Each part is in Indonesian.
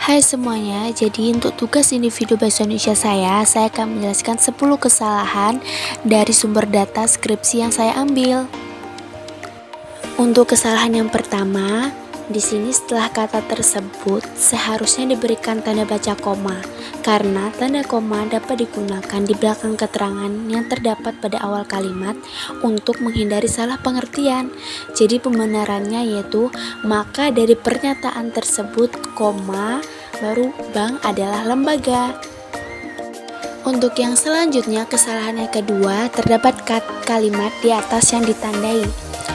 Hai semuanya, jadi untuk tugas individu bahasa Indonesia saya akan menjelaskan 10 kesalahan dari sumber data skripsi yang saya ambil. Untuk kesalahan yang pertama, di sini setelah kata tersebut seharusnya diberikan tanda baca koma, karena tanda koma dapat digunakan di belakang keterangan yang terdapat pada awal kalimat untuk menghindari salah pengertian. Jadi pembenarannya yaitu, maka dari pernyataan tersebut, koma, baru bank adalah lembaga. Untuk yang selanjutnya, kesalahan yang kedua, terdapat kalimat di atas yang ditandai.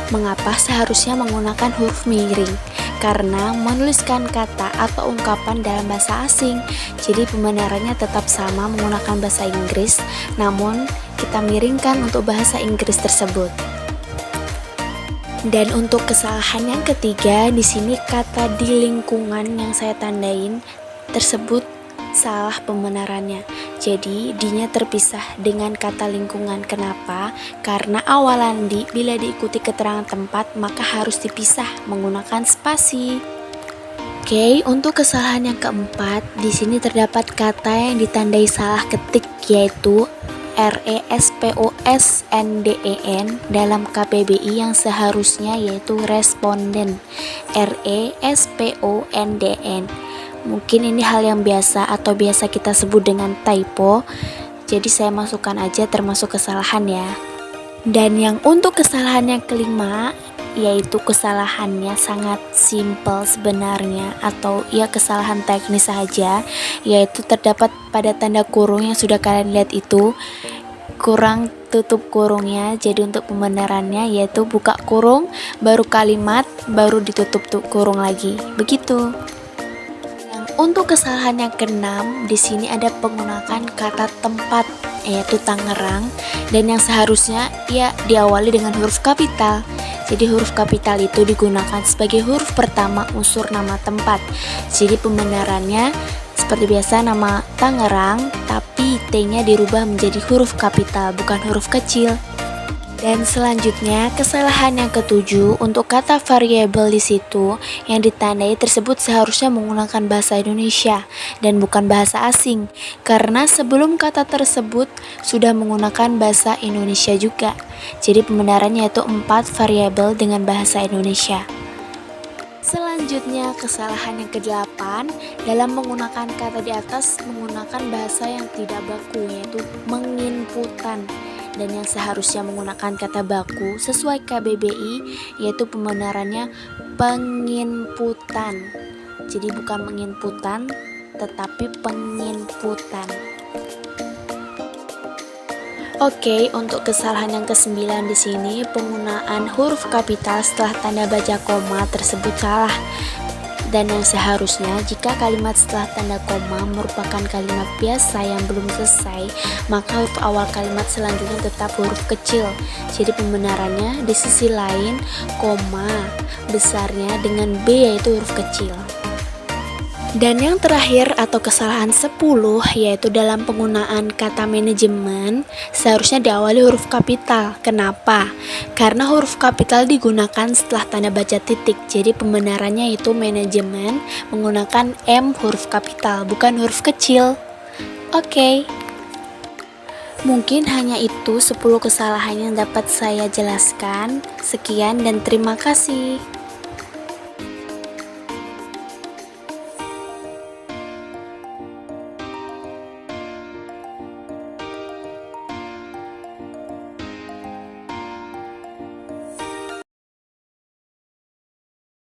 Mengapa seharusnya menggunakan huruf miring? Karena menuliskan kata atau ungkapan dalam bahasa asing. Jadi pembenarannya tetap sama menggunakan bahasa Inggris, namun kita miringkan untuk bahasa Inggris tersebut. Dan untuk kesalahan yang ketiga, di sini kata di lingkungan yang saya tandain tersebut salah pembenarannya. Jadi dinya terpisah dengan kata lingkungan. Kenapa? Karena awalan di bila diikuti keterangan tempat maka harus dipisah menggunakan spasi. Oke, untuk kesalahan yang keempat, di sini terdapat kata yang ditandai salah ketik yaitu RESPONDEN dalam KBBI yang seharusnya yaitu responden. RESPONDEN. Mungkin ini hal yang biasa atau biasa kita sebut dengan typo. Jadi saya masukkan aja termasuk kesalahan ya. Dan yang untuk kesalahan yang kelima, yaitu kesalahannya sangat simple sebenarnya, atau ya kesalahan teknis saja, yaitu terdapat pada tanda kurung yang sudah kalian lihat itu kurang tutup kurungnya. Jadi untuk pembenarannya yaitu buka kurung, baru kalimat, baru ditutup kurung lagi. Begitu. Untuk kesalahan yang keenam, di sini ada penggunaan kata tempat yaitu Tangerang, dan yang seharusnya ya diawali dengan huruf kapital. Jadi huruf kapital itu digunakan sebagai huruf pertama unsur nama tempat. Jadi pembenarannya seperti biasa nama Tangerang, tapi T-nya dirubah menjadi huruf kapital bukan huruf kecil. Dan selanjutnya, kesalahan yang ketujuh, untuk kata variabel di situ yang ditandai tersebut seharusnya menggunakan bahasa Indonesia dan bukan bahasa asing, karena sebelum kata tersebut sudah menggunakan bahasa Indonesia juga. Jadi pembenarannya yaitu 4 variabel dengan bahasa Indonesia. Selanjutnya, kesalahan yang ke-8, dalam menggunakan kata di atas menggunakan bahasa yang tidak baku yaitu menginputan. Dan yang seharusnya menggunakan kata baku sesuai KBBI yaitu pembenarannya penginputan. Jadi bukan menginputan tetapi penginputan. Oke, untuk kesalahan yang ke-9 di sini penggunaan huruf kapital setelah tanda baca koma tersebut salah. Dan yang seharusnya jika kalimat setelah tanda koma merupakan kalimat biasa yang belum selesai, maka huruf awal kalimat selanjutnya tetap huruf kecil. Jadi pembenarannya di sisi lain koma besarnya dengan B yaitu huruf kecil. Dan yang terakhir atau kesalahan 10 yaitu dalam penggunaan kata manajemen seharusnya diawali huruf kapital. Kenapa? Karena huruf kapital digunakan setelah tanda baca titik. Jadi pembenarannya itu manajemen menggunakan M huruf kapital bukan huruf kecil. Oke. Mungkin hanya itu 10 kesalahan yang dapat saya jelaskan. Sekian dan terima kasih.